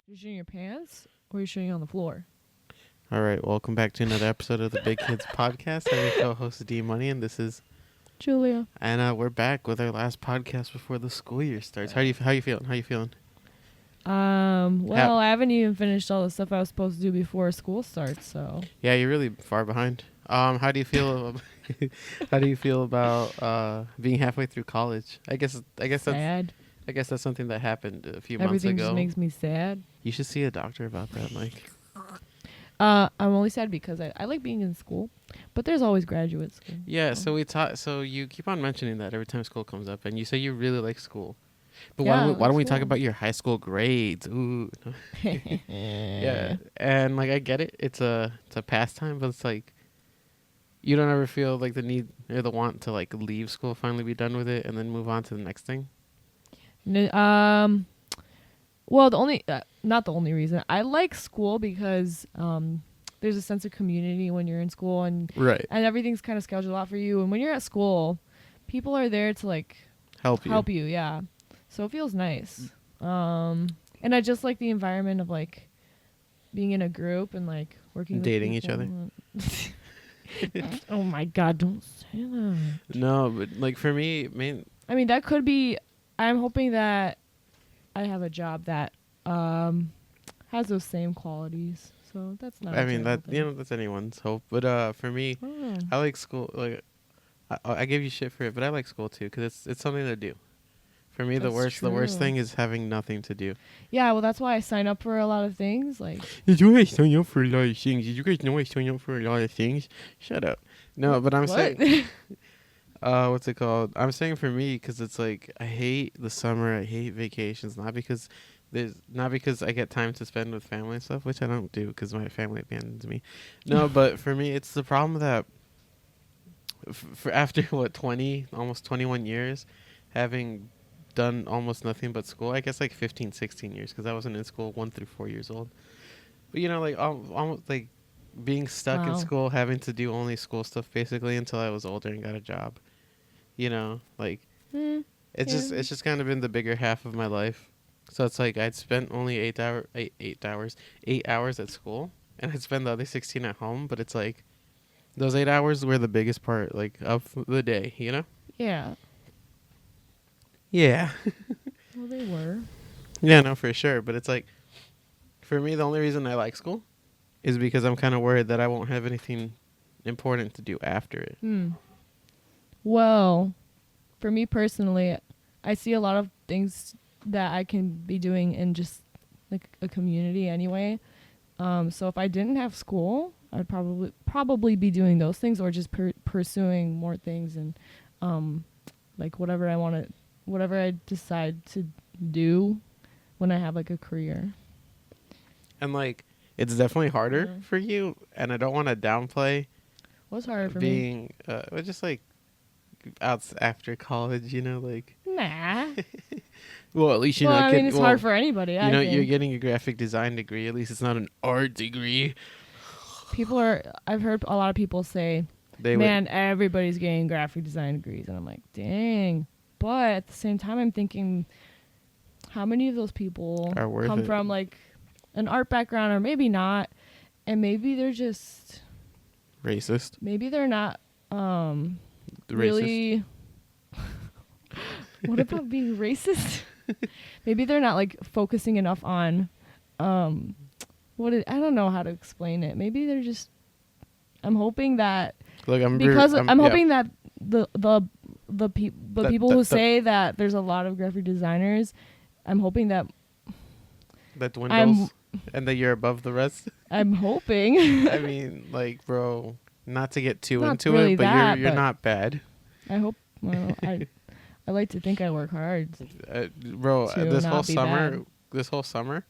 You're shitting your pants or you're shitting on the floor? All right, welcome back to another episode of the Big Kids Podcast. I'm your co-host D Money, and this is Julia. and we're back with our last podcast before the school year starts. How you feeling? How you feeling? Well, I haven't even finished all the stuff I was supposed to do before school starts, so. Yeah, you're really far behind. How do you feel? How do you feel about being halfway through college? I guess Sad. that's something that happened a few Everything months ago. just makes me sad. You should see a doctor about that, Mike. I'm only sad because I like being in school, but there's always graduate school. Yeah, so we taught. So you keep on mentioning that every time school comes up, and you say you really like school. But Yeah, why don't we talk school. about your high school grades? Ooh. Yeah. And like I get it. It's a pastime, but it's like you don't ever feel like the need or the want to like leave school, finally be done with it, and then move on to the next thing. Well, not the only reason. I like school because there's a sense of community when you're in school and Right. everything's kind of scheduled out for you. And when you're at school, people are there to like Help you. yeah. So it feels nice. And I just like the environment of like being in a group and like working Dating with each other. Oh my god, don't say that. No, but like for me, I mean, that could be. I'm hoping that I have a job that has those same qualities. So that's not. I mean that that's anyone's hope. But for me, I like school. Like I give you shit for it, but I like school too because it's something to do. For me, the That's worst true. thing is having nothing to do. Yeah, well, that's why I sign up for a lot of things. Like, Did you guys sign up for a lot of things? Did you guys know I signed up for a lot of things? Shut up. No, but I'm what? saying, what's it called? I'm saying for me because it's like I hate the summer. I hate vacations. Not because I get time to spend with family and stuff, which I don't do because my family abandons me. No, but for me, it's the problem that for after what 20, almost 21 years, having done almost nothing but school. I guess like 15, 16 years because I wasn't in school 1 through 4 years old. But like almost like being stuck in Wow. school, having to do only school stuff basically until I was older and got a job. Like Mm, it's yeah. just kind of been the bigger half of my life. So it's like I'd spent only 8 hours at school, and I'd spend the other 16 at home. But it's like those 8 hours were the biggest part like of the day. Yeah. Yeah. Well, they were. Yeah, no, for sure. But it's like, for me, the only reason I like school is because I'm kind of worried that I won't have anything important to do after it. Well, for me personally, I see a lot of things that I can be doing in just like a community anyway. So if I didn't have school, I'd probably be doing those things or just pursuing more things and like whatever I decide to do when I have like a career. And like, it's definitely harder Mhm. for you. And I don't want to downplay What's harder for me? being, just like out after college, like. Nah. Well, at least you're Well, not I getting. mean, it's hard for anybody. I think. You're getting a graphic design degree. At least it's not an art degree. I've heard a lot of people say, man, everybody's getting graphic design degrees. And I'm like, dang. But at the same time, I'm thinking, how many of those people Are worth come it. from like an art background or maybe not. And maybe they're just, Racist. maybe they're not really. What about being racist? Maybe they're not like focusing enough on I don't know how to explain it. Maybe they're just I'm hoping that Look, I'm hoping that the That- people that- who that- say that there's a lot of graphic designers, I'm hoping that that dwindles and that you're above the rest. I'm hoping I mean, like, bro, not to get too Not into really it, but that, you're but- not bad. I hope I like to think I work hard. Bro, To this not whole be summer,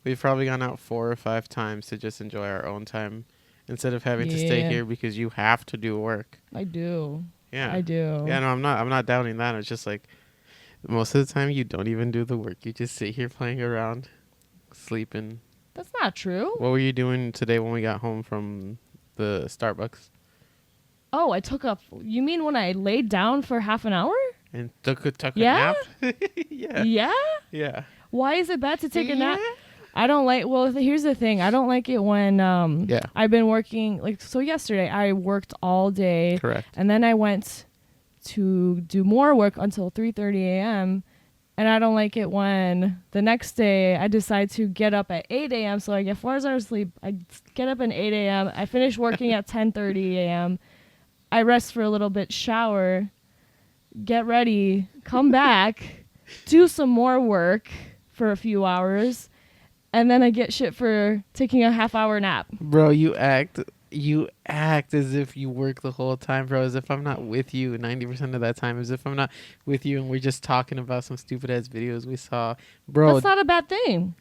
we've probably gone out 4 or 5 times to just enjoy our own time instead of having to stay Yeah. here because you have to do work. I do. Yeah. I do. Yeah, no, I'm not doubting that. It's just like most of the time you don't even do the work. You just sit here playing around, sleeping. That's not true. What were you doing today when we got home from the Starbucks? Oh, I took you mean when I laid down for half an hour? And took a Yeah? nap? Yeah. Yeah? Yeah. Why is it bad to take a nap? I don't like. Well, here's the thing. I don't like it when Yeah. I've been working like so. Yesterday I worked all day, Correct. and then I went to do more work until 3:30 a.m. And I don't like it when the next day I decide to get up at 8 a.m. so I get 4 hours of sleep. I get up at 8 a.m. I finish working at 10:30 a.m. I rest for a little bit, shower, get ready, come back, do some more work for a few hours, and then I get shit for taking a half-hour nap. Bro, you act as if you work the whole time, bro. As if I'm not with you 90% of that time. As if I'm not with you and we're just talking about some stupid ass videos we saw, bro. That's not a bad thing.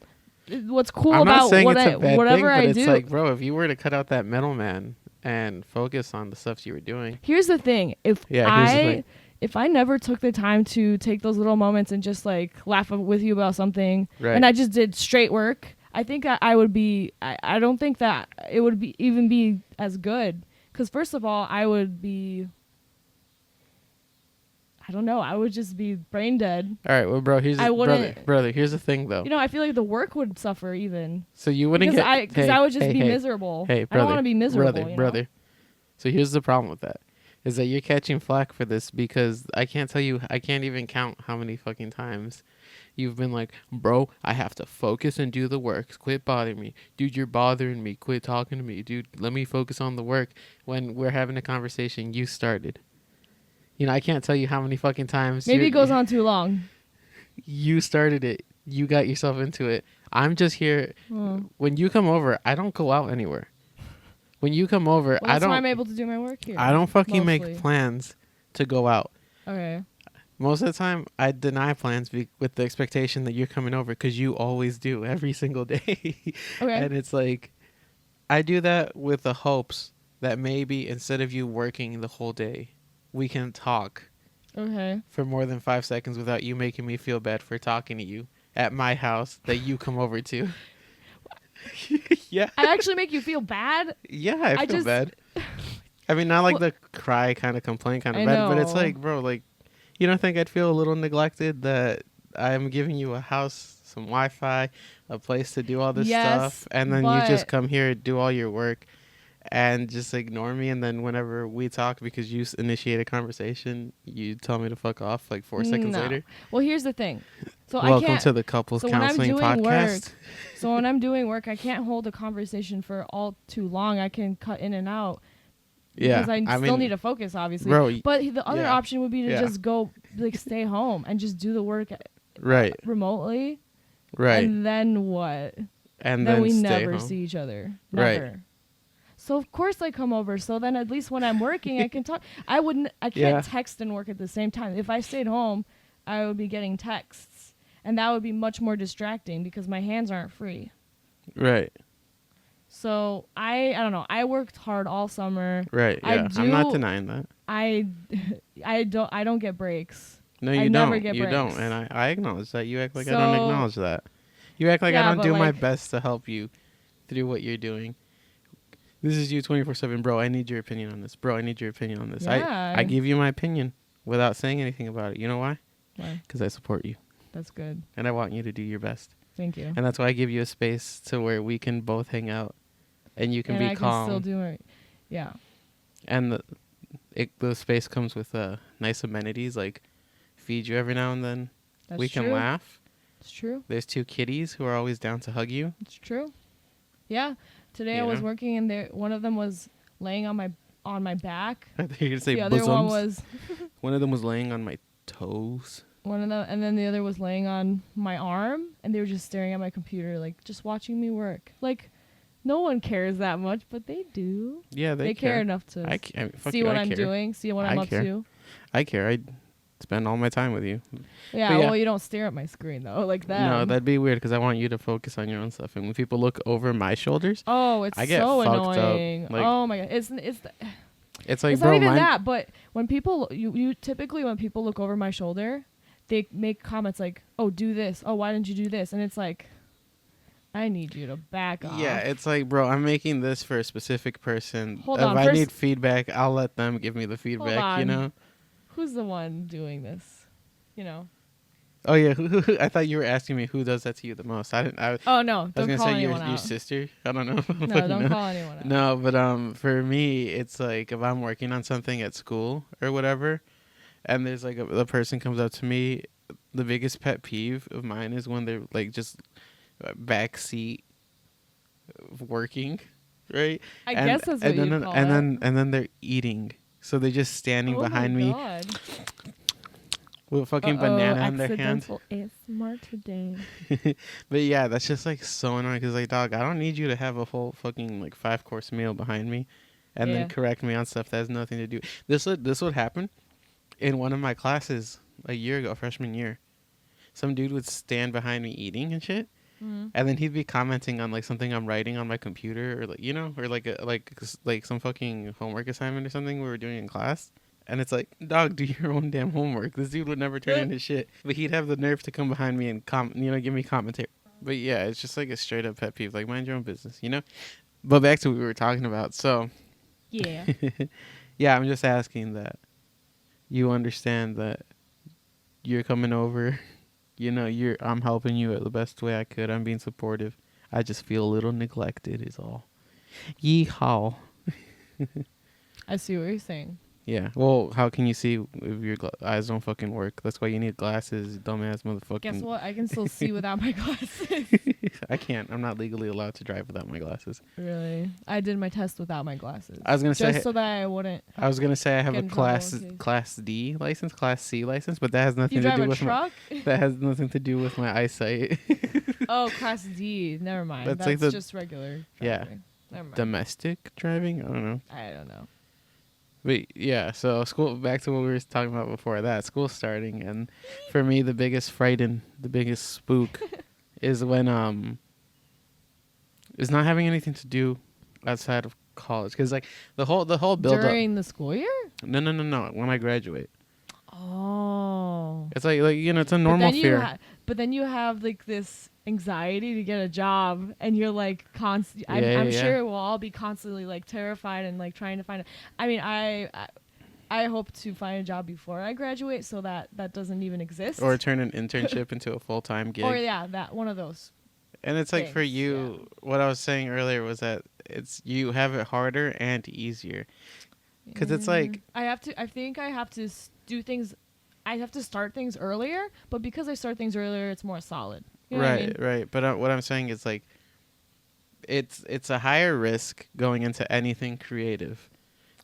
What's cool I'm not about saying what it's a bad whatever thing, but I it's do. like, bro, if you were to cut out that middleman and focus on the stuff you were doing. Here's the thing. Here's the thing. If I never took the time to take those little moments and just like laugh with you about something, Right. and I just did straight work, I think I would be. I don't think that it would be even be as good. Because first of all, I would be. I don't know. I would just be brain dead. All right, well, bro, I wouldn't- brother. Here's the thing, though. You know, I feel like the work would suffer even. So you wouldn't Because I would just be miserable. Hey, I brother, don't want to be miserable. brother, you know? brother. So here's the problem with that, is that you're catching flack for this because I can't even count how many fucking times you've been like, bro, I have to focus and do the work. Quit bothering me. Dude, you're bothering me. Quit talking to me. Dude, let me focus on the work. When we're having a conversation, you started. You know, I can't tell you how many fucking times. Maybe it goes on too long. You started it. You got yourself into it. I'm just here. When you come over, I don't go out anywhere. When you come over, Well, I that's don't. why I'm able to do my work here. I don't fucking mostly. make plans to go out. Okay. Most of the time, I deny plans with the expectation that you're coming over because you always do every single day. Okay. And it's like, I do that with the hopes that maybe instead of you working the whole day, we can talk Okay. for more than 5 seconds without you making me feel bad for talking to you at my house that you come over to. Yeah. I actually make you feel bad. Yeah, I feel bad. I mean, not like the cry kind of complaint kind of I bad, but it's know. like, bro, like, you don't think I'd feel a little neglected that I'm giving you a house, some Wi-Fi, a place to do all this Yes, stuff, and then you just but- come here, do all your work, and just ignore me, and then whenever we talk because you initiate a conversation, you tell me to fuck off like 4 seconds No. later. Well, here's the thing. So I Welcome can't. to the Couples So when I'm Counseling doing Podcast. so when I'm doing work, I can't hold a conversation for all too long. I can cut in and out. Yeah, Because I still mean, need to focus, obviously. bro, But the other yeah. option would be to Yeah. just go, like, stay home and just do the work right, remotely. right, And then what? and then we stay never home. see each other. Right. Never. So of course I come over. So then at least when I'm working, I can talk. I can't Yeah. text and work at the same time. If I stayed home, I would be getting texts, and that would be much more distracting because my hands aren't free. Right, So I don't know. I worked hard all summer. right. I Yeah, I'm not do- denying that. I don't get breaks. No, I you never don't. get You don't, breaks. and I acknowledge that. You act like I don't So- acknowledge that. You act like I Yeah, don't but do my like- best to help you through what you're doing. This is you 24/7, bro. I need your opinion on this, bro. I need your opinion on this. Yeah. I give you my opinion without saying anything about it. You know why? Why? Because I support you, That's good. and I want you to do your best. Thank you. And that's why I give you a space to where we can both hang out, and you can and be I calm. can still do it. Yeah. And the space comes with nice amenities like feed you every now and then. That's We true. can laugh. It's true. There's 2 kitties who are always down to hug you. It's true. Yeah. Today You I was know? working and one of them was laying on my back. I think you're gonna say The other bosoms. one was One of them was laying on my toes. and then the other was laying on my arm, and they were just staring at my computer, like just watching me work. Like, no one cares that much, but they do. Yeah, They care enough to fuck see you, what I I'm care. doing, see what I'm I up care. to. I care. I spend all my time with you. Yeah, But yeah. well, you don't stare at my screen though, like that. No, that'd be weird because I want you to focus on your own stuff. And when people look over my shoulders, Oh, it's I get so fucked up, annoying. like- Oh my god, it's it's like, it's bro, not even mine. that. But when people you typically when people look over my shoulder, they make comments like, "Oh, do this. Oh, why didn't you do this?" And it's like, I need you to back off. Yeah, it's like, bro, I'm making this for a specific person. Hold if on, I first- need feedback, I'll let them give me the feedback. You on. know. Who's the one doing this? You know. Oh yeah, I thought you were asking me who does that to you the most. I didn't. Oh no, I was don't gonna call say anyone your out. sister. I don't know. No, don't call anyone out. No, but for me, it's like if I'm working on something at school or whatever, and there's like the person comes up to me, the biggest pet peeve of mine is when they're like just backseat working, right? I guess that's what you call it. And then they're eating, so they're just standing Oh behind my me God. with a fucking banana in their hand. Accidental ASMR today. But yeah, that's just like so annoying because like, dog, I don't need you to have a whole fucking like 5-course meal behind me, and Yeah. then correct me on stuff that has nothing to do. This would happen in one of my classes a year ago, freshman year. Some dude would stand behind me eating and shit, Mhm. and then he'd be commenting on like something I'm writing on my computer, or like or like some fucking homework assignment or something we were doing in class. And it's like, dog, do your own damn homework. This dude would never turn into shit, but he'd have the nerve to come behind me and give me commentary. But yeah, it's just like a straight up pet peeve. Like, mind your own business, you know. But back to what we were talking about. So, Yeah. yeah, I'm just asking that you understand that you're coming over. You know, I'm helping you the best way I could. I'm being supportive. I just feel a little neglected, is all. Yeehaw. I see what you're saying. Yeah. Well, how can you see if your eyes don't fucking work? That's why you need glasses, dumbass motherfucker. Guess what? I can still see without my glasses. I can't. I'm not legally allowed to drive without my glasses. Really? I did my test without my glasses. I was gonna say just so that I wouldn't. I was gonna say I have get a in trouble class in case. class D license, class C license, but that has nothing You to drive do a with truck? that has nothing to do with my eyesight. Oh, class D. Never mind. That's That's like the- just regular. yeah. driving. Never mind. Domestic driving? I don't know. I don't know. But yeah, so school. Back to what we were talking about before that. School's starting, and for me, the biggest the biggest spook, is when is not having anything to do outside of college. Because like the whole build During the school year? up. No. When I graduate, Oh. it's like it's a normal fear. But then you have like this anxiety to get a job, and you're like constant. I'm Yeah. sure we'll all be constantly like terrified and like trying to find. I mean, I hope to find a job before I graduate, so that doesn't even exist. Or turn an internship into a full-time gig. Or yeah, that one of those. And it's like for things, you, what I was saying earlier was that you have it harder and easier. 'Cause it's like- I think I have to do things. I have to start things earlier, but because I start things earlier, it's more solid. You know what I mean? Right. But what I'm saying is like, it's a higher risk going into anything creative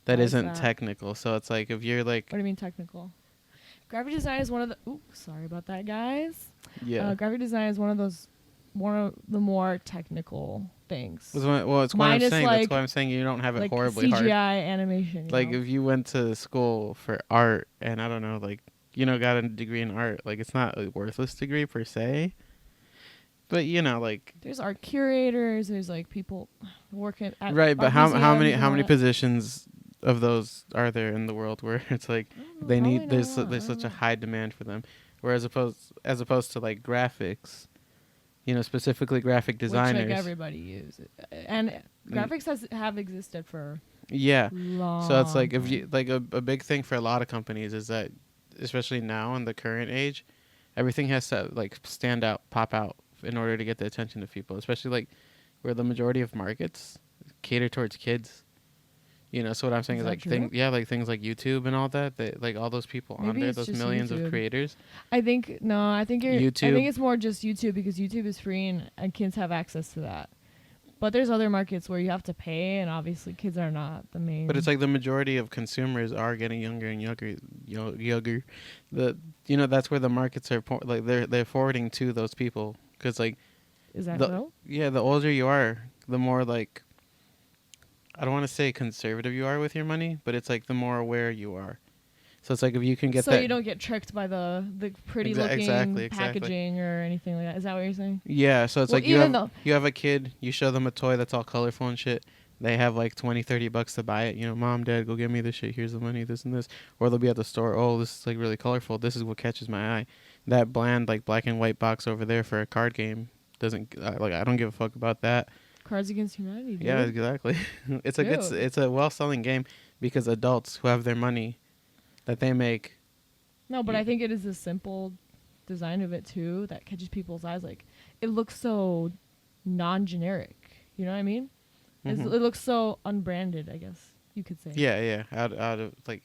that Why is isn't that? technical. So it's like if you're like, What do you mean technical? Graphic design is one of the. Ooh, sorry about that, guys. yeah. Graphic design is one of the more technical things. It's what Mine I'm is saying. like- That's why I'm saying you don't have it Like horribly CGI hard. animation. Like know? if you went to school for art and I don't know, like got a degree in art, like it's not a worthless degree per se. But like there's art curators. There's like people working at right. But art how museums many and how all many that. positions of those are there in the world where it's like I don't know, they probably need not there's lot, I there's don't such a know. high demand for them, whereas as opposed to like graphics, specifically graphic designers. Which like everybody uses, and graphics have existed for Yeah. long. So it's like if time. you like a big thing for a lot of companies is that, especially now in the current age, everything has to like stand out, pop out in order to get the attention of people, especially like where the majority of markets cater towards kids. So what I'm saying Is is that like true? like things like YouTube and all that, like all those people on Maybe there, it's those just millions of YouTube. creators. I think you're. I YouTube. think it's more just YouTube because YouTube is free and kids have access to that. But there's other markets where you have to pay, and obviously kids are not the main. But it's like the majority of consumers are getting younger and younger. That's where the markets are like they're forwarding to those people because like is that the so? the older you are, the more like I don't want to say conservative you are with your money, but it's like the more aware you are. So it's like if you can get So that. you don't get tricked by the pretty looking exactly. packaging or anything like that. Is that what you're saying? Yeah, so it's Well, like you even have though- you have a kid, you show them a toy that's all colorful and shit. They have like $20-$30 to buy it. Mom, Dad, go get me this shit. Here's the money, this and this. Or they'll be at the store. Oh, this is like really colorful. This is what catches my eye. That bland like black and white box over there for a card game doesn't I don't give a fuck about that. Cards Against Humanity. Dude. Yeah, exactly. It's like Dude. it's a well-selling game because adults who have their money that they make. No, but Yeah. I think it is a simple design of it too that catches people's eyes. Like, it looks so non-generic. You know what I mean? Mhm. It looks so unbranded, I guess you could say. Yeah. Out of like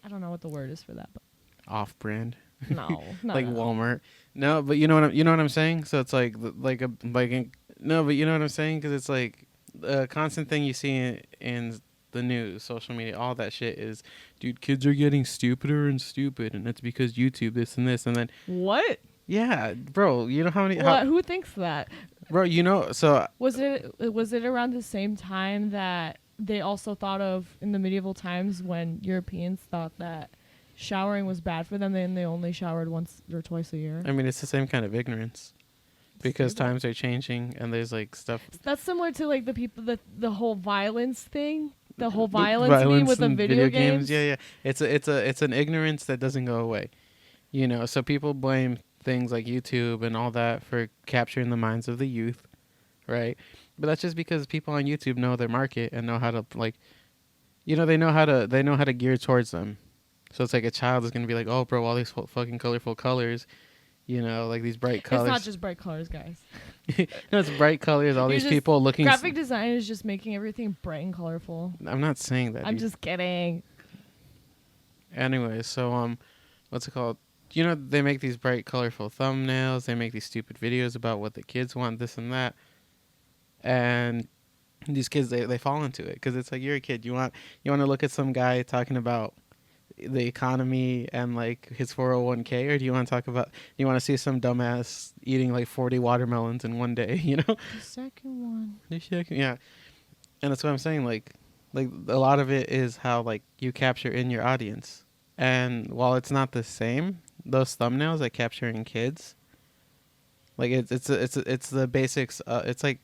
I don't know what the word is for that, but off-brand. no, Like no. Walmart. No, but you know what I'm saying. So it's no, but you know what I'm saying because it's like a constant thing you see in the news, social media, all that shit is, dude, kids are getting stupider and stupid, and that's because YouTube, this and this, and then What? yeah, bro, you know how many, What? Who thinks that? bro, you know, so Was it around the same time that they also thought of in the medieval times when Europeans thought that showering was bad for them and they only showered once or twice a year? I mean, it's the same kind of ignorance because Stupid. times are changing and there's like stuff. That's similar to like the people the whole violence thing. The whole The violence meme with the in video games. Yeah. It's an ignorance that doesn't go away. You know, so people blame things like YouTube and all that for capturing the minds of the youth, right? But that's just because people on YouTube know their market and know how to like, you know, they know how to gear towards them. So it's like a child is gonna be like, oh, bro, all these fucking colorful colors, you know, like these bright colors. It's not just bright colors, guys. No, it's bright colors. All You're these just- people looking. Graphic design is just making everything bright and colorful. I'm not saying that. I'm dude. just kidding. Anyway, so what's it called? You know, they make these bright, colorful thumbnails. They make these stupid videos about what the kids want, this and that. And these kids, they fall into it because it's like you're a kid. You want to look at some guy talking about the economy and like his 401k, or do you want to talk about? You want to see some dumbass eating like 40 watermelons in one day? You know? The second one. Yeah. And that's what I'm saying. Like a lot of it is how like you capture in your audience. And while it's not the same, those thumbnails that capturing kids, like it's the basics. It's like,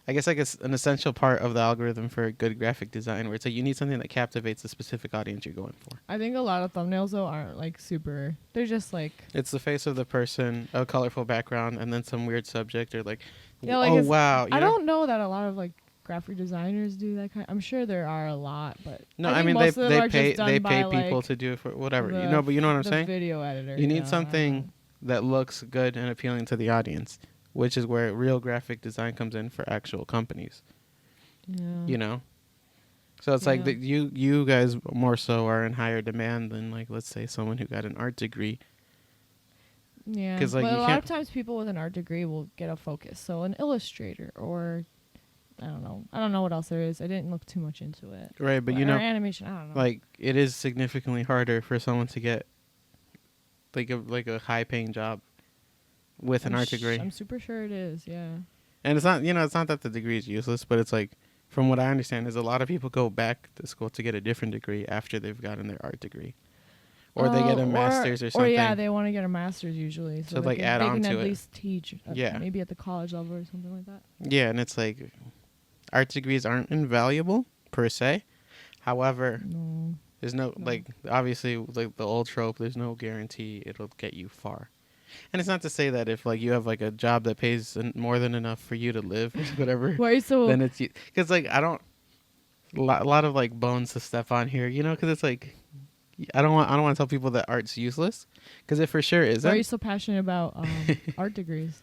I guess like it's an essential part of the algorithm for good graphic design, where it's like you need something that captivates the specific audience you're going for. I think a lot of thumbnails though aren't like super. They're just like It's the face of the person, a colorful background, and then some weird subject or like, yeah, like oh it's- wow. You I know? don't know that a lot of like graphic designers do that kind. I'm sure there are a lot, but No, I I think mean most of them they are pay just done they by, pay like, people to do it for whatever. the You know, but you know what I'm the saying? video editor. You yeah, need I something know. that looks good and appealing to the audience, which is where real graphic design comes in for actual companies. Yeah. You know, so it's like Yeah. that you guys more so are in higher demand than like, let's say, someone who got an art degree. Yeah. 'Cause, like, but you a lot can't- of times people with an art degree will get a focus. So an illustrator or I don't know. I don't know what else there is. I didn't look too much into it. Right, but you or know, animation. I don't know. like it is significantly harder for someone to get like a high paying job with an art degree. I'm super sure it is. Yeah. And it's not, you know, it's not that the degree is useless, but it's like, from what I understand, is a lot of people go back to school to get a different degree after they've gotten their art degree, or they get a master's or something. Or yeah, they want to get a master's usually. So So, like, they add on can to at it. least teach. Yeah. Maybe at the college level or something like that. Yeah, and it's like, art degrees aren't invaluable per se. However, No. there's no No. like, obviously, like the old trope, there's no guarantee it'll get you far. And it's not to say that if like you have like a job that pays more than enough for you to live or whatever, Why are you so? then it's because like I don't a lot of like bones to step on here, you know, because it's like I don't want to tell people that art's useless, because it for sure Why are you isn't. so passionate about art degrees?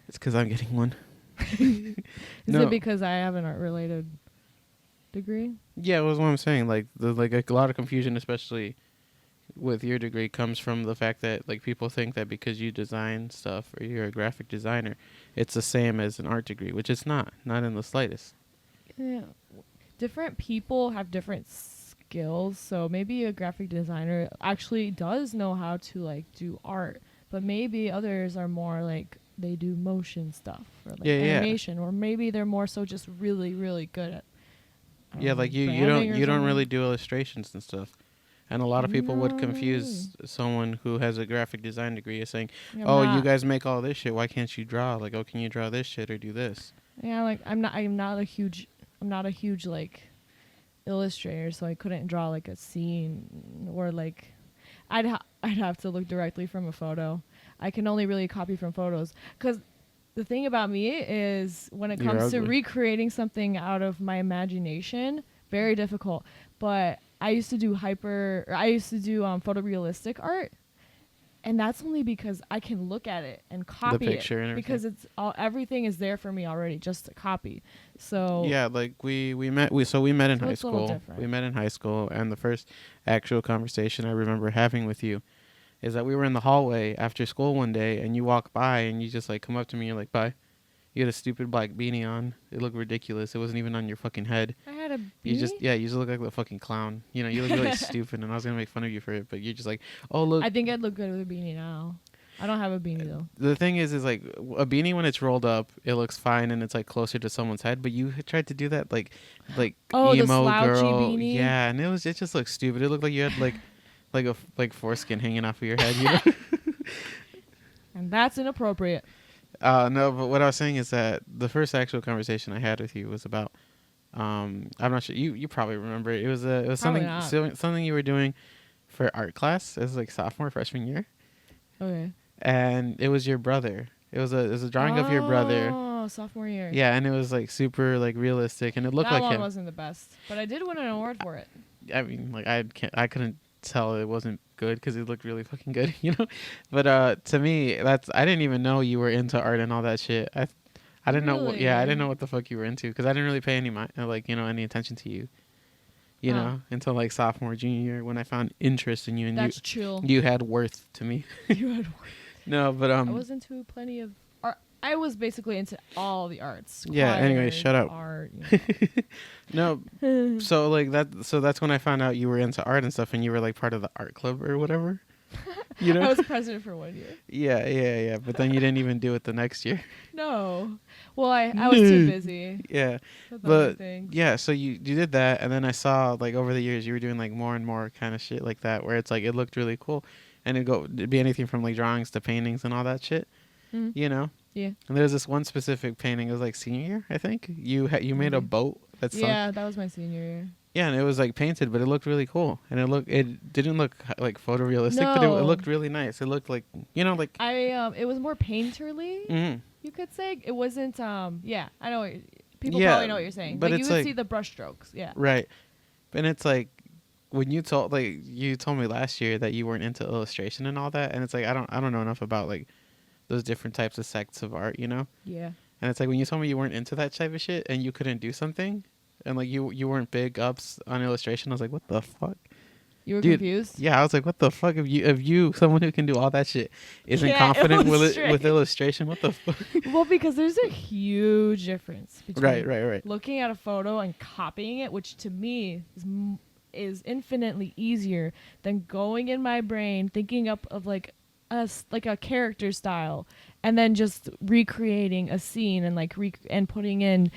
It's because I'm getting one. Is No. it because I have an art related degree? Yeah, it was what I'm saying. Like a lot of confusion, especially with your degree, comes from the fact that like people think that because you design stuff or you're a graphic designer, it's the same as an art degree, which it's not in the slightest. Yeah. Different people have different skills, so maybe a graphic designer actually does know how to like do art, but maybe others are more like they do motion stuff or like Yeah, yeah. animation, or maybe they're more so just really, really good at. I Yeah, like you branding or don't something. really do illustrations and stuff. And a lot of people would No, confuse someone who has a graphic design degree as saying, Yeah, "Oh, I'm you not- guys make all this shit. Why can't you draw? Like, oh, can you draw this shit or do this?" Yeah, like I'm not a huge like illustrator, so I couldn't draw like a scene or like I'd have to look directly from a photo. I can only really copy from photos, because the thing about me is when it You're comes to ugly. recreating something out of my imagination, very difficult. But I used to do photorealistic art, And that's only because I can look at it and copy picture and it, everything. because it's all, everything is there for me already, just to copy. So Yeah, like we met we met in So high it's a little school. different. We met in high school, and the first actual conversation I remember having with you is that we were in the hallway after school one day, and you walk by and you just like come up to me and you're like, "Bye." You had a stupid black beanie on. It looked ridiculous. It wasn't even on your fucking head. I had a beanie. You just look like a fucking clown. You know, you look really stupid, and I was gonna make fun of you for it, but you're just like, "Oh look." I think I'd look good with a beanie now. I don't have a beanie though. The thing is like a beanie when it's rolled up, it looks fine and it's like closer to someone's head. But you tried to do that like Oh, the emo slouchy girl, beanie? yeah, and it just looked stupid. It looked like you had like foreskin hanging off of your head, you know. And that's inappropriate. No, but what I was saying is that the first actual conversation I had with you was about I'm not sure you probably remember it. It was Probably not. something you were doing for art class. It was like sophomore freshman year, Okay. and it was your brother. It was a drawing of your brother. Oh, sophomore year. Yeah, and it was like super like realistic, and it looked that like one him. wasn't the best, but I did win an award for it. I mean, like I couldn't tell it wasn't good because it looked really fucking good, you know. But to me, I didn't even know you were into art and all that shit. I didn't know. Really? I didn't know what the fuck you were into because I didn't really pay any any attention to you. You know, until like sophomore, junior year when I found interest in you and That's chill. you had worth to me. You had worth. No, but I was into plenty of art. I was basically into all the arts. Yeah. Anyway, choir, shut up. Art. No. So like that. So that's when I found out you were into art and stuff, and you were like part of the art club or whatever. You know. I was president for 1 year. Yeah. But then you didn't even do it the next year. No. Well, I was too busy. Yeah. With But other things. yeah, so you did that, and then I saw like over the years you were doing like more and more kind of shit like that, where it's like it looked really cool, and it'd be anything from like drawings to paintings and all that shit, you know. Yeah. And there's this one specific painting. It was like senior year, I think. You made a boat that sunk. Yeah, that was my senior year. Yeah, and it was like painted, but it looked really cool, and it didn't look like photorealistic, but No. it looked really nice. It looked like like it was more painterly. Mhm. You could say it wasn't. Yeah, I know. People Yeah, probably know what you're saying, but but it's you would like- see the brush strokes. Yeah. Right. And it's like when you told me last year that you weren't into illustration and all that, and it's like I don't know enough about like those different types of sects of art, you know? Yeah. And it's like when you told me you weren't into that type of shit and you couldn't do something and like you weren't big ups on illustration, I was like, what the fuck? You were Dude, confused. Yeah, I was like, what the fuck if you someone who can do all that shit isn't Can't confident with illustrate. illustration? What the fuck? Well, because there's a huge difference between Right. looking at a photo and copying it, which to me is infinitely easier than going in my brain thinking up of like a character style and then just recreating a scene and like and putting in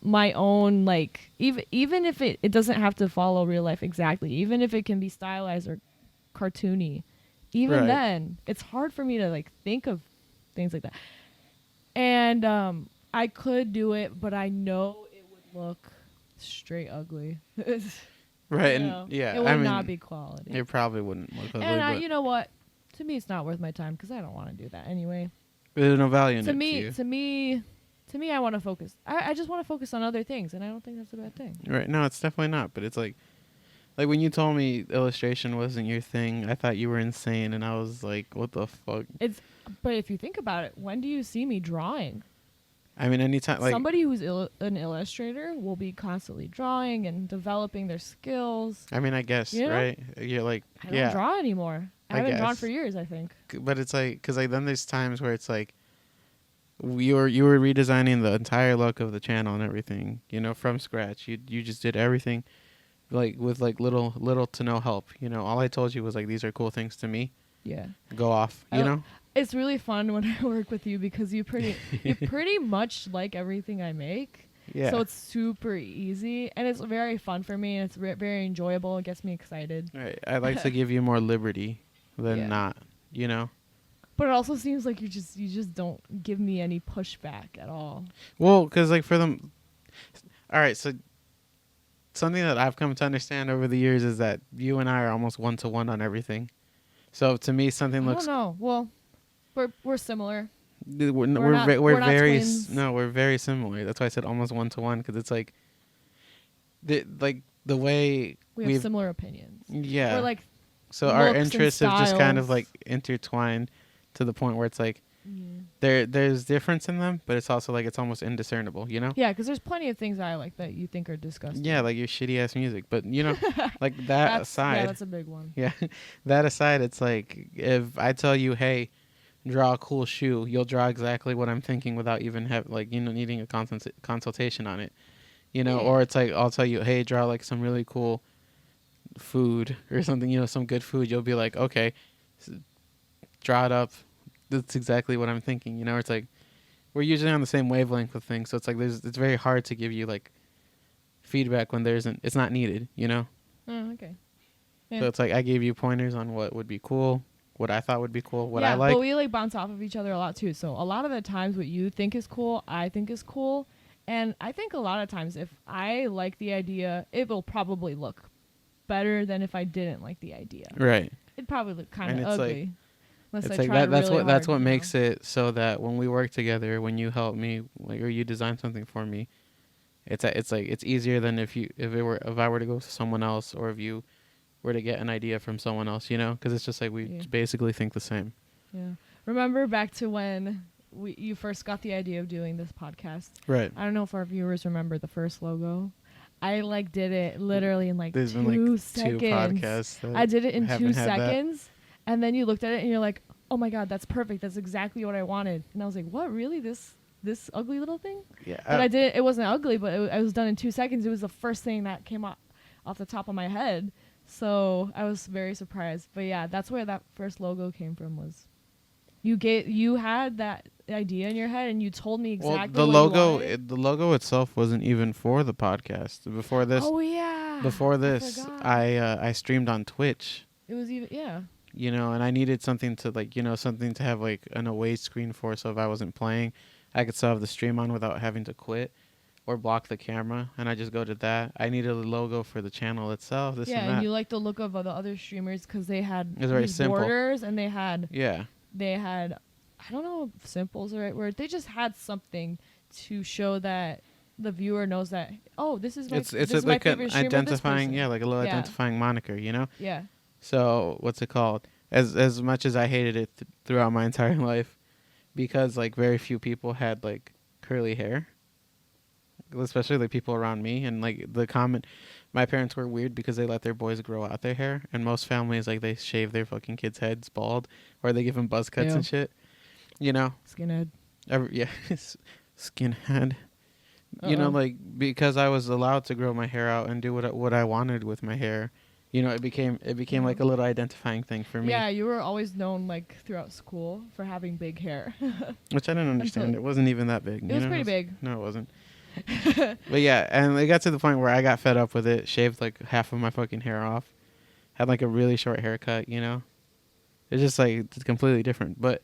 my own, like even if it doesn't have to follow real life exactly, even if it can be stylized or cartoony, even Right. then it's hard for me to like think of things like that. And I could do it, but I know it would look straight ugly. Right, You and know, yeah, it would I mean, not be quality. it probably wouldn't look ugly, And but you know what? To me, it's not worth my time because I don't want to do that anyway. there's no value in To it me, you. to me, I want to focus. I just want to focus on other things, and I don't think that's a bad thing. Right. No, it's definitely not. But it's like when you told me illustration wasn't your thing, I thought you were insane, and I was like, what the fuck? But if you think about it, when do you see me drawing? I mean, anytime like Somebody who's an illustrator will be constantly drawing and developing their skills. I mean, I guess You know? right. You're like I don't yeah, draw anymore. I I haven't drawn guess. for years, I think. but it's like because like then there's times where it's like you were redesigning the entire look of the channel and everything, you know, from scratch. You just did everything like with like little to no help. You know, all I told you was like these are cool things to me. Yeah. Go off. You know. It's really fun when I work with you because you pretty much like everything I make. Yeah. So it's super easy and it's very fun for me and it's very enjoyable. It gets me excited. Right. I like to give you more liberty than Yeah. not. You know. But it also seems like you just don't give me any pushback at all. Well, because like for them, all right. So something that I've come to understand over the years is that you and I are almost 1-to-1 on everything. So to me, something I looks. don't know. Well, we're similar. We're not- we're we're not very twins. no, we're very similar. That's why I said almost 1-to-1 because it's like the way We have we've- similar opinions. yeah. We're like So our looks and interests have just kind of styles. like intertwined to the point where it's like Yeah. there's difference in them, but it's also like it's almost indiscernible, you know? Yeah, because there's plenty of things I like that you think are disgusting. Yeah, like your shitty ass music, but you know, like that aside, that's a big one. yeah, that aside, it's like if I tell you, hey, draw a cool shoe, you'll draw exactly what I'm thinking without even have like needing a consultation on it, you know? Yeah. Or it's like I'll tell you, hey, draw like some really cool food or something, some good food. You'll be like, okay, draw it up. That's exactly what I'm thinking, It's like we're usually on the same wavelength with things, so it's like it's very hard to give you like feedback when it's not needed, Oh, okay. Yeah. So it's like I gave you pointers on what would be cool, what I thought would be cool, what I like. But we like bounce off of each other a lot too. So a lot of the times what you think is cool, I think is cool. And I think a lot of times if I like the idea, it will probably look better than if I didn't like the idea. Right. It'd probably look kind And of it's ugly. Unless It's I like tried that. That's really what that's hard, what you makes know? it so that when we work together, when you help me, like, or you design something for me, it's like it's easier than if I were to go to someone else, or if you were to get an idea from someone else, because it's just like we Yeah. basically think the same. Yeah. Remember back to when you first got the idea of doing this podcast? Right. I don't know if our viewers remember the first logo. I like did it literally in like There's 2 been like seconds. 2 podcasts. That I did it in haven't 2 had that. seconds, and then you looked at it and you're like, "Oh my god, that's perfect. That's exactly what I wanted." And I was like, "What? Really? This ugly little thing?" Yeah. But I did. It wasn't ugly, but it was done in 2 seconds. It was the first thing that came off the top of my head, so I was very surprised. But yeah, that's where that first logo came from. Was you had that idea in your head and you told me exactly well, what you wanted? the logo itself wasn't even for the podcast. Before this, Oh yeah. I forgot. I streamed on Twitch. It was even yeah. And I needed something to like, something to have like an away screen for, so if I wasn't playing, I could still have the stream on without having to quit or block the camera, and I just go to that. I needed a logo for the channel itself, this and that. And you like the look of the other streamers because they had It was very these simple. borders and they had Yeah. I don't know if simple's the right word. They just had something to show that the viewer knows that this is my It's this is my like an favorite streamer, this identifying, person. like a little Yeah. identifying moniker, Yeah. So what's it called? As much as I hated it throughout my entire life, because like very few people had like curly hair, especially like people around me, and like my parents were weird because they let their boys grow out their hair, and most families like they shave their fucking kids' heads bald, or they give them buzz cuts Ew. and shit. Skinhead. Skinhead. Uh-oh. Like because I was allowed to grow my hair out and do what I wanted with my hair. It became like a little identifying thing for me. Yeah, you were always known like throughout school for having big hair. Which I didn't understand. It wasn't even that big. It was pretty big. No, it wasn't. But yeah, and it got to the point where I got fed up with it, shaved like half of my fucking hair off, had like a really short haircut, It's just like it's completely different. But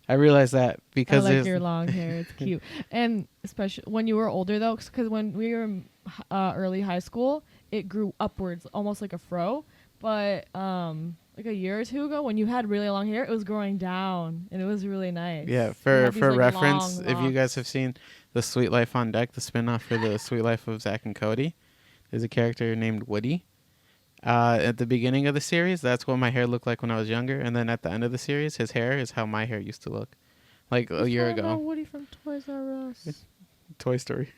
I realized that because I like your long hair. It's cute. And especially when you were older though, because when we were in early high school, it grew upwards almost like a fro. But like a year or 2 ago, when you had really long hair, it was growing down, and it was really nice. Yeah, You for had these, like, reference, long if you guys locks. have seen The Sweet Life on Deck, the spinoff for The Sweet Life of Zack and Cody, there's a character named Woody. At the beginning of the series, that's what my hair looked like when I was younger, and then at the end of the series, his hair is how my hair used to look, like a year Talking about ago. Woody from Toys R Us. Toy Story.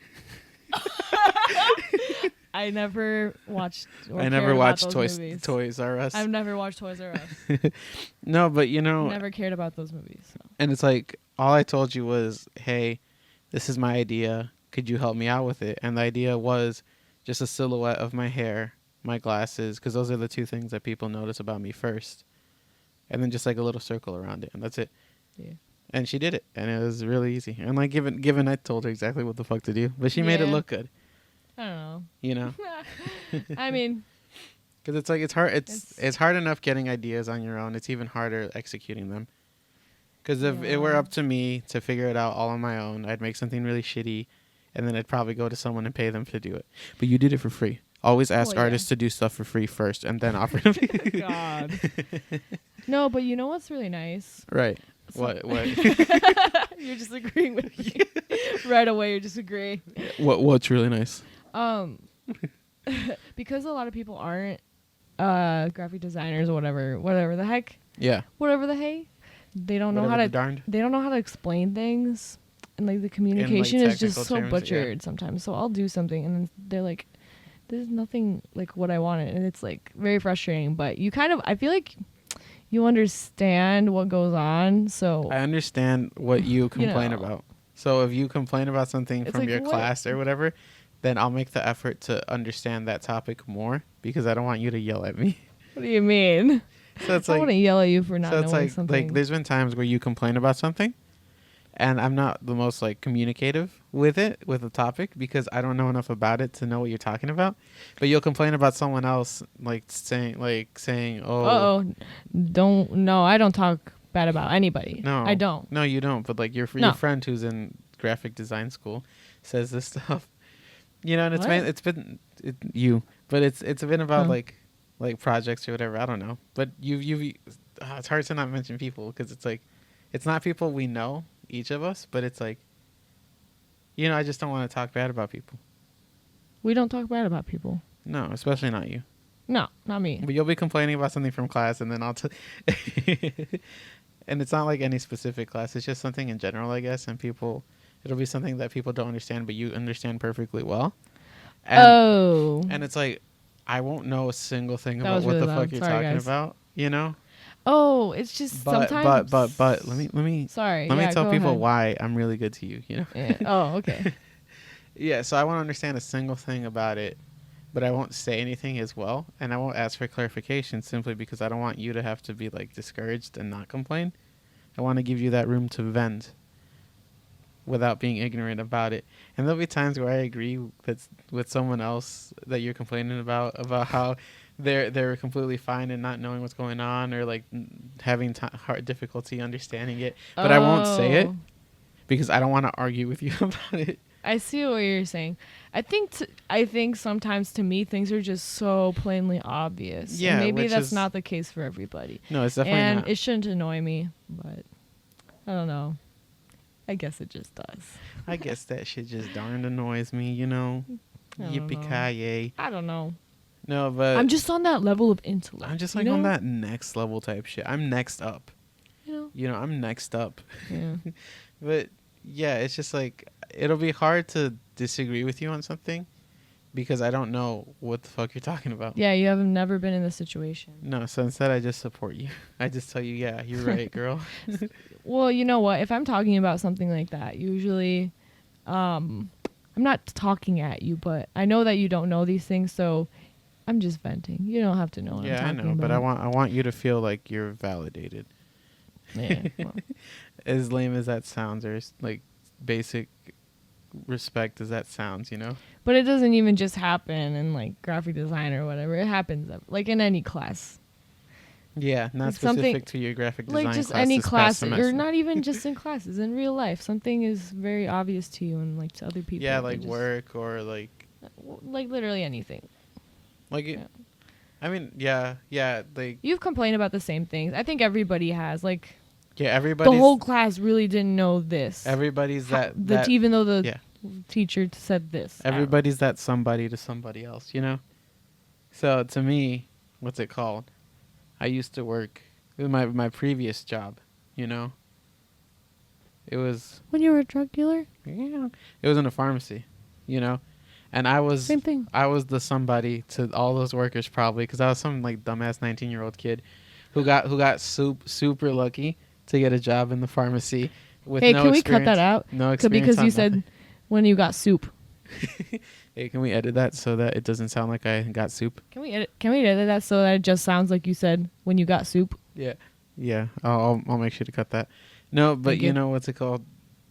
I never watched. I never watched movies. Toys R Us. I've never watched Toys R Us. No, but Never cared about those movies. So. and it's like all I told you was, hey, this is my idea. Could you help me out with it? And the idea was just a silhouette of my hair, my glasses, because those are the 2 things that people notice about me first. And then just like a little circle around it, and that's it. Yeah. And she did it, and it was really easy. And like given I told her exactly what the fuck to do, but she made it Yeah. look good. I don't know. I mean, Because it's like it's hard. It's hard enough getting ideas on your own. It's even harder executing them. Because if it were Yeah. up to me to figure it out all on my own, I'd make something really shitty, and then I'd probably go to someone and pay them to do it. But you did it for free. Always ask Well, yeah. artists to do stuff for free first, and then offer them. God. No, but you know what's really nice? Right. So- What? You're just agreeing with me. Right away, you're just agreeing. What's really nice? Because a lot of people aren't graphic designers or whatever the heck, Yeah. whatever the hey, they don't know Whatever how the to darned. they don't know how to explain things, and like the communication is just technical so terms, yeah. butchered sometimes. So I'll do something and then they're like, this is nothing like what I wanted, and it's like very frustrating. But you kind of, I feel like you understand what goes on, so I understand what you complain know. about. So if you complain about something It's from like, your what? class or whatever, then I'll make the effort to understand that topic more because I don't want you to yell at me. What do you mean? So it's I want to like, yell at you for not so it's knowing like something. there's been times where you complain about something, and I'm not the most like communicative with the topic because I don't know enough about it to know what you're talking about. But you'll complain about someone else saying, oh, Oh, I don't talk bad about anybody. no, I don't. No, you don't. But like your No. friend who's in graphic design school says this stuff. You know, and What? but it's been about Huh. like projects or whatever. I don't know, but it's hard to not mention people because it's like it's not people we know, each of us, but it's like, you know, I just don't want to talk bad about people. We don't talk bad about people. No, especially not you. No, not me. But you'll be complaining about something from class, and then and it's not like any specific class. It's just something in general, I guess, and it'll be something that people don't understand, but you understand perfectly well. And it's like, I won't know a single thing That about was what really the loud. fuck you're Sorry, talking guys. about, you know? Oh, it's just But sometimes. let me Sorry. let me yeah, tell go people ahead. why I'm really good to you, you know? Yeah. Oh, okay. Yeah, so I won't understand a single thing about it, but I won't say anything as well, and I won't ask for clarification simply because I don't want you to have to be like discouraged and not complain. I want to give you that room to vent without being ignorant about it. And there'll be times where I agree with someone else that you're complaining about how they're completely fine and not knowing what's going on or like having hard difficulty understanding it. But I won't say it Oh. because I don't want to argue with you about it. I see what you're saying. I think sometimes to me things are just so plainly obvious. Yeah, And maybe which that's is- not the case for everybody. No, it's definitely And not. it shouldn't annoy me, but I don't know. I guess it just does. I guess that shit just darn annoys me, you know. I don't Yippee know. ki I don't know. No, but I'm just on that level of intellect. I'm just you like on know? that next level type shit. I'm next up. You know? I'm next up. Yeah. But yeah, it's just like it'll be hard to disagree with you on something because I don't know what the fuck you're talking about. Yeah, you have never been in this situation. No, so instead I just support you. I just tell you, yeah, you're right, girl. Well, you know what? If I'm talking about something like that, usually I'm not talking at you, but I know that you don't know these things, so I'm just venting. You don't have to know what I'm Yeah, I talking know, about. but I want you to feel like you're validated. Yeah. Well, As lame as that sounds, or like basic respect as that sounds, you know? but it doesn't even just happen in like graphic design or whatever. It happens like in any class. Yeah, not Like something- specific to your graphic design Like just class any this past class, or semester. not even just in classes, in real life. Something is very obvious to you and like to other people. Yeah, They like just- work or like Like literally anything. it, Yeah. I mean, yeah, like You've complained about the same things. I think everybody has. Like yeah, the everybody's whole class really didn't know this. everybody's that, The that even though the yeah. teacher said this. Everybody's that somebody to somebody else, you know? So to me, what's it called? I used to work with my previous job, you know? It was When you were a drug dealer, yeah, it was in a pharmacy, you know? And I was same thing. I was the somebody to all those workers probably cuz I was some like dumbass 19-year-old kid who got super lucky to get a job in the pharmacy with Hey, no can we cut experience. that out? No experience Because on you said nothing. when you got soup. Hey, can we edit that so that it doesn't sound like I got soup? Can we edit that so that it just sounds like you said when you got soup? Yeah, I'll make sure to cut that. No, but Thank you you. know what's it called?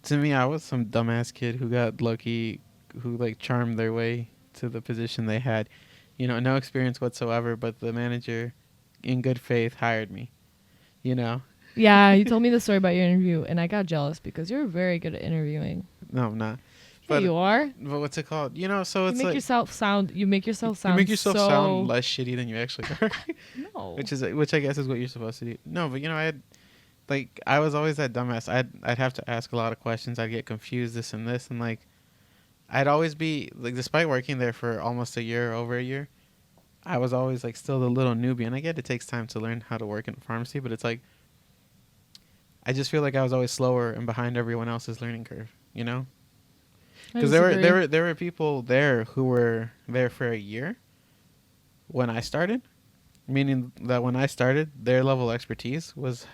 To me, I was some dumbass kid who got lucky, who like charmed their way to the position they had. You know, no experience whatsoever, but the manager, in good faith, hired me. You know, Yeah, you told me the story about your interview, and I got jealous because you're very good at interviewing. no, I'm not. Yeah, But you are. but what's it called? You know, so You it's make like yourself sound. You make yourself you sound. make yourself so sound less shitty than you actually are. No. which I guess is what you're supposed to do. No, but you know, I was always that dumbass. I'd have to ask a lot of questions. I'd get confused, this and this, and like I'd always be like, despite working there for almost a year, over a year, I was always like still the little newbie, and I get it takes time to learn how to work in a pharmacy, but it's like I just feel like I was always slower and behind everyone else's learning curve, you know? I Because disagree. there were people there who were there for a year when I started, meaning that when I started, their level of expertise was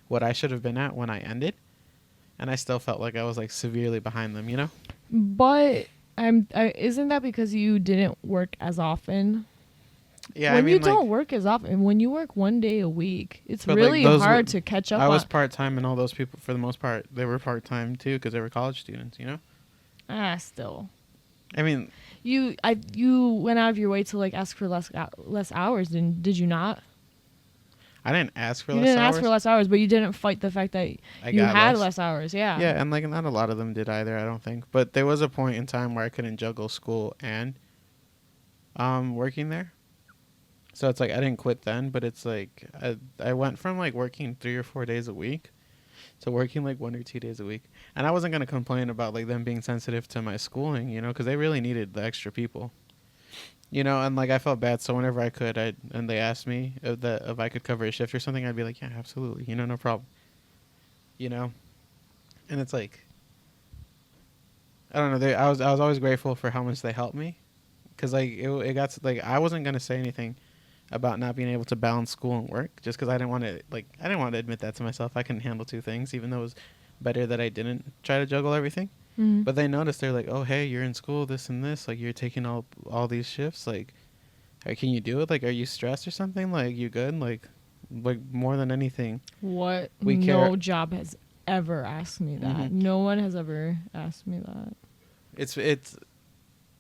what I should have been at when I ended, and I still felt like I was like severely behind them, you know? But isn't that because you didn't work as often? Yeah, I When you mean like, don't work as often, when you work one day a week, it's but like really those hard to catch up I was on. part time, and all those people for the most part they were part time too because they were college students, you know? Still. I mean, You went out of your way to like ask for less hours, did you not? I didn't ask for You less didn't hours. ask for less hours, but you didn't fight the fact that I you got had less hours. Yeah. Yeah, and like not a lot of them did either, I don't think. But there was a point in time where I couldn't juggle school and working there. So it's like I didn't quit then, but it's like I went from like working 3 or 4 days a week to working like 1 or 2 days a week. And I wasn't going to complain about like them being sensitive to my schooling, you know, cuz they really needed the extra people. You know, and like I felt bad, so whenever I could, and they asked me if I could cover a shift or something, I'd be like, "Yeah, absolutely. You know, no problem." You know? And it's like I don't know. I was always grateful for how much they helped me, because like it got to, like I wasn't gonna say anything about not being able to balance school and work, just because I didn't want to admit that to myself. I couldn't handle two things, even though it was better that I didn't try to juggle everything. Mm-hmm. But they noticed, they're like, oh hey, you're in school, this and this, like you're taking all these shifts, like can you do it? Like, are you stressed or something? Like, you good? Like more than anything, What? we No care. job has ever asked me that. Mhm. No one has ever asked me that.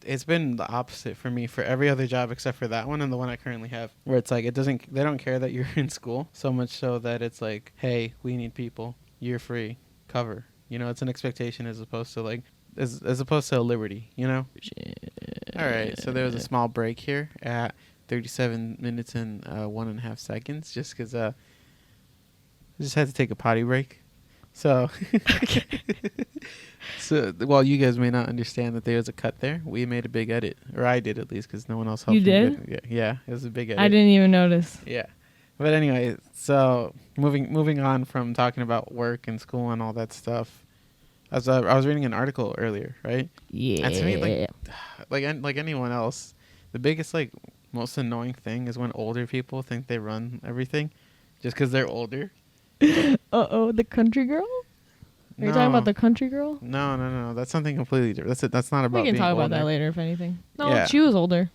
It's been the opposite for me for every other job except for that one and the one I currently have, where it's like they don't care that you're in school so much, so that it's like, hey, we need people, you're free, cover, you know. It's an expectation as opposed to like as opposed to a liberty, you know. All right, so there was a small break here at 37 minutes and 1.5 seconds, just because I just had to take a potty break. So, so while you guys may not understand that there was a cut there, we made a big edit, or I did at least, because no one else helped. You me did? with it. Yeah, it was a big edit. I didn't even notice. Yeah, but anyway, so moving on from talking about work and school and all that stuff, I was reading an article earlier, right? Yeah. And to me, like anyone else, the biggest like most annoying thing is when older people think they run everything, just because they're older. The country girl? Are you talking about the country girl? No. That's something completely different. That's not about. We can being talk about older. that later, if anything. No, Yeah. she was older.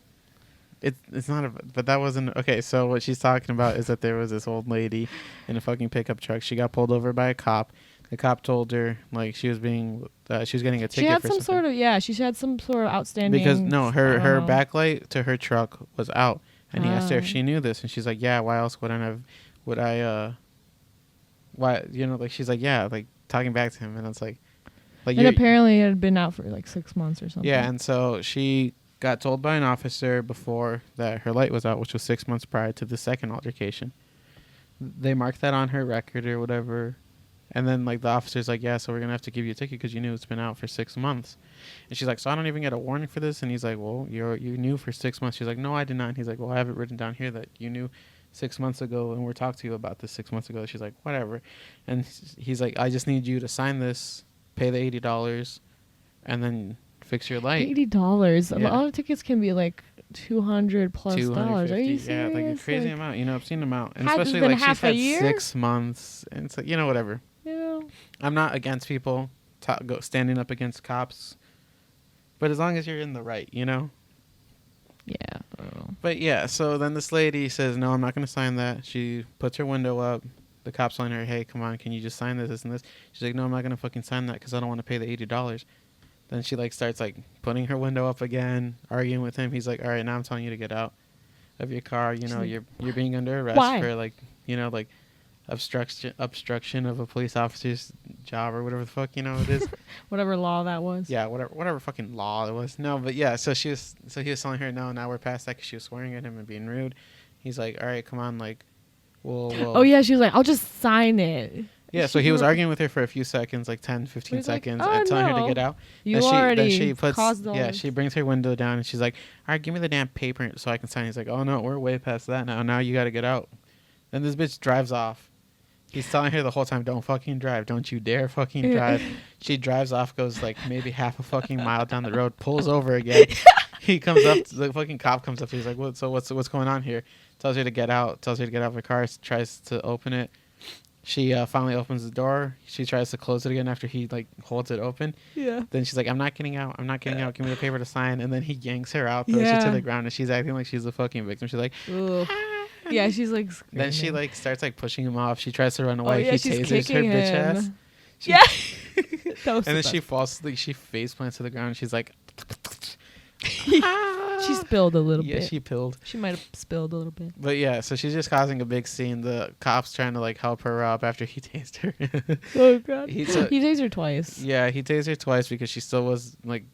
It's not a, but that wasn't okay. So what she's talking about is that there was this old lady in a fucking pickup truck. She got pulled over by a cop. The cop told her like she was getting a ticket. She had for some something. sort of she had some sort of outstanding. Because no, I her don't know. backlight to her truck was out, and he asked her if Ah. she knew this, and she's like, yeah. Why else would I have? Would I? Why? You know, like she's like, yeah, like talking back to him, and it's like And you're- apparently it had been out for like 6 months or something. yeah, and so she got told by an officer before that her light was out, which was 6 months prior to the second altercation. They marked that on her record or whatever. And then, like, the officer's like, yeah, so we're going to have to give you a ticket because you knew it's been out for 6 months. And she's like, so I don't even get a warning for this? And he's like, well, you knew for 6 months. She's like, no, I did not. And he's like, well, I have it written down here that you knew 6 months ago, and we're talking to you about this 6 months ago. She's like, whatever. And he's like, I just need you to sign this, pay the $80, and then fix your light. $80. Yeah. A lot of tickets can be like $200 plus dollars. Are you $250, serious? yeah, like a crazy Like, amount. You know, I've seen them out. And Has this especially been like she's half a had year? 6 months. And it's like, you know, whatever. Yeah. I'm not against people standing up against cops, but as long as you're in the right, you know? Yeah. But yeah, so then this lady says, no, I'm not going to sign that. She puts her window up. The cop's telling her, hey, come on, can you just sign this and this? She's like, no, I'm not going to fucking sign that because I don't want to pay the $80. Then she like starts like putting her window up again, arguing with him. He's like, all right, now I'm telling you to get out of your car. You She's know, like, you're being under arrest why? for like, you know, like obstruction of a police officer's job or whatever the fuck, you know, it is. Whatever law that was. Yeah, whatever fucking law it was. No, but yeah, so he was telling her, no, now we're past that because she was swearing at him and being rude. He's like, all right, come on, like, we'll Oh yeah, she was like, I'll just sign it. Yeah, so he was arguing with her for a few seconds, like 10, 15 He's like, seconds, "Oh, and telling her to no. get out. You then already she puts, caused all yeah, this." she brings her window down, and she's like, all right, give me the damn paper so I can sign. He's like, oh, no, we're way past that now. Now you got to get out. Then this bitch drives off. He's telling her the whole time, don't fucking drive. Don't you dare fucking drive. She drives off, goes like maybe half a fucking mile down the road, pulls over again. He comes up, the fucking cop comes up. He's like, what's going on here? Tells her to get out. Tells her to get out of the car. Tries to open it. She finally opens the door. She tries to close it again after he like holds it open. Yeah. Then she's like, I'm not getting out. I'm not getting out. Give me the paper to sign. And then he yanks her out, throws her to Yeah. the ground, and she's acting like she's the fucking victim. She's like, Ugh. Yeah, she's like. then she screaming. like starts like pushing him off. She tries to run Oh away. yeah, He she's tasers her kicking bitch him. ass. She- Yeah. That was And the then she best. falls asleep. She face plants to the ground. And she's like, She spilled a little yeah, bit. she pilled. She might have spilled a little bit. But yeah, so she's just causing a big scene. The cops trying to like help her up after he tased her. Oh god. He He took- tased her twice. Yeah, he tased her twice because she still was like,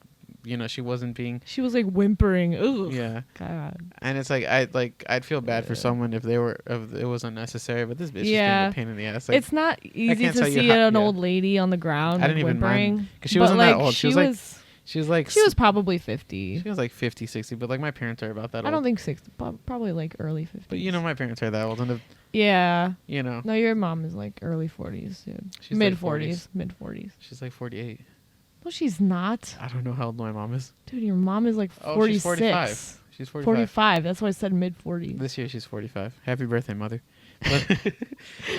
she wasn't being. She was like whimpering. Ugh. Yeah, God. and it's like I'd feel bad for Yeah. someone if it was unnecessary, but this bitch is Yeah. being a pain in the ass. Like, It's not easy can't to tell you see how- an yeah. old lady on the ground I like, didn't even whimpering. mind, 'cause she But, wasn't that like, old. She was, like, she was probably 50. she was like 50, 60, but like my parents are about that old. I don't think 60. Probably like early 50s. But my parents are that old, and Yeah. you know, No, your mom is like early 40s, dude. She's Mid like 40s. Mid 40s. she's like 48. No, she's not. I don't know how old my mom is. Dude, your mom is like Oh, 46. she's 45. She's 45. 45. That's why I said mid 40s. This year she's 45. Happy birthday, mother. But, Her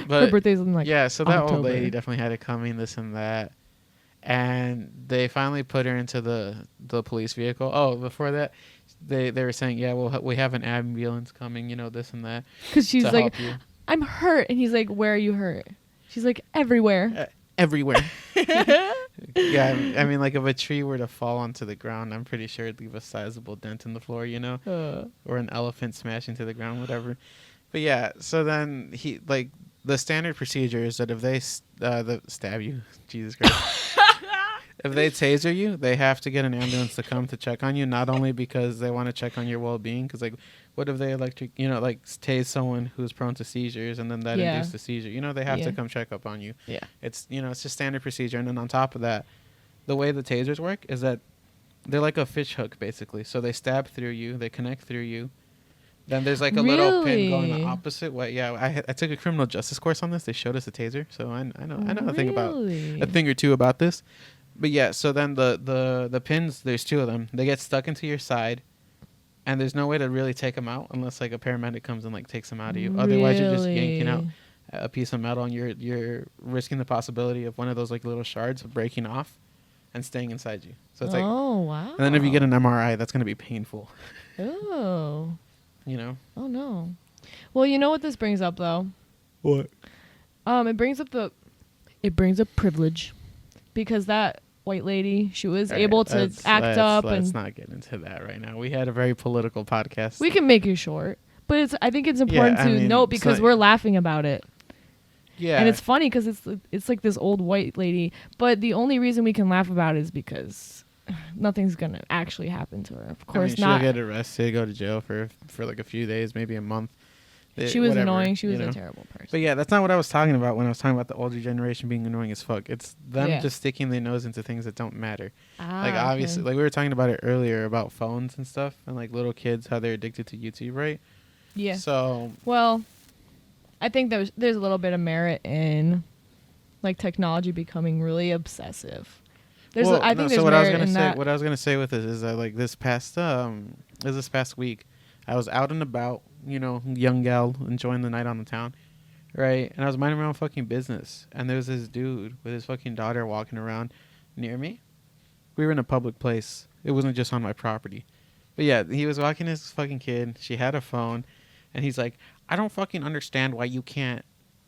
but birthday's in like yeah, so that old October. lady definitely had it coming, this and that. And they finally put her into the police vehicle. Oh, before that, they were saying, yeah, well, we have an ambulance coming, this and that. Because she's to like, help you. I'm hurt. And he's like, where are you hurt? She's like, everywhere. Everywhere. Yeah, I mean, like if a tree were to fall onto the ground, I'm pretty sure it'd leave a sizable dent in the floor, or an elephant smash into the ground, whatever. But yeah, so then he like the standard procedure is that if they stab you, Jesus Christ, if they taser you, they have to get an ambulance to come to check on you. Not only because they want to check on your well-being, because like, what if they tase someone who's prone to seizures and then that Yeah. induced a seizure? They have Yeah. to come check up on you. Yeah. It's it's just standard procedure, and then on top of that, the way the tasers work is that they're like a fish hook basically. So they stab through you, they connect through you. Then there's like a little pin going the Really? opposite way. Yeah, I took a criminal justice course on this. They showed us a taser, so I know a thing about Really? a thing or two about this. But yeah, so then the pins, there's two of them. They get stuck into your side, and there's no way to really take them out unless like a paramedic comes and like takes them out of you. Otherwise, you're just yanking out Really? a piece of metal, and you're risking the possibility of one of those like little shards breaking off and staying inside you. So it's like, Oh, wow. and then if you get an MRI, that's gonna be painful. Oh. Oh no. Well, you know what this brings up though? what? It brings up privilege, because that white lady, she was able to act up, Let's and not get into that right now. We had a very political podcast. we can make it short. But I think it's important I to mean, note because so- we're laughing about it. yeah, And it's funny because it's like this old white lady. But the only reason we can laugh about it is because nothing's going to actually happen to her. Of course she'll not. get arrested, go to jail for like a few days, maybe a month. She was Whatever, annoying. She was you know? a terrible person. But yeah, that's not what I was talking about when I was talking about the older generation being annoying as fuck. It's them Yeah. just sticking their nose into things that don't matter. Like okay. obviously, like we were talking about it earlier about phones and stuff, and like little kids how they're addicted to YouTube, right? Yeah. So Well, I think there's a little bit of merit in like technology becoming really obsessive. I think there's what I was merit gonna in say, that. what I was gonna say with this is that like this past week, I was out and about, young gal enjoying the night on the town, right? And I was minding my own fucking business, and there was this dude with his fucking daughter walking around near me. We were in a public place. It wasn't just on my property, but yeah, he was walking his fucking kid. She had a phone, and he's like, "I don't fucking understand why you can't."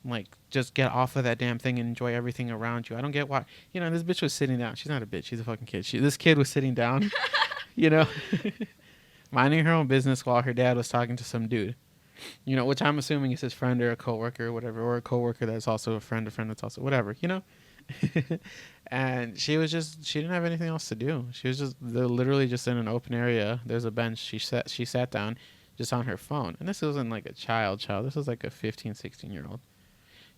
Like, just get off of that damn thing and enjoy everything around you. I don't get why. This bitch was sitting down. She's not a bitch. She's a fucking kid. This kid was sitting down, minding her own business while her dad was talking to some dude. Which I'm assuming is his friend or a coworker or whatever, or a coworker that's also a friend that's also whatever, And she didn't have anything else to do. She was they're literally just in an open area. There's a bench. She sat down just on her phone. And this wasn't like a child. This was like a 15, 16-year-old.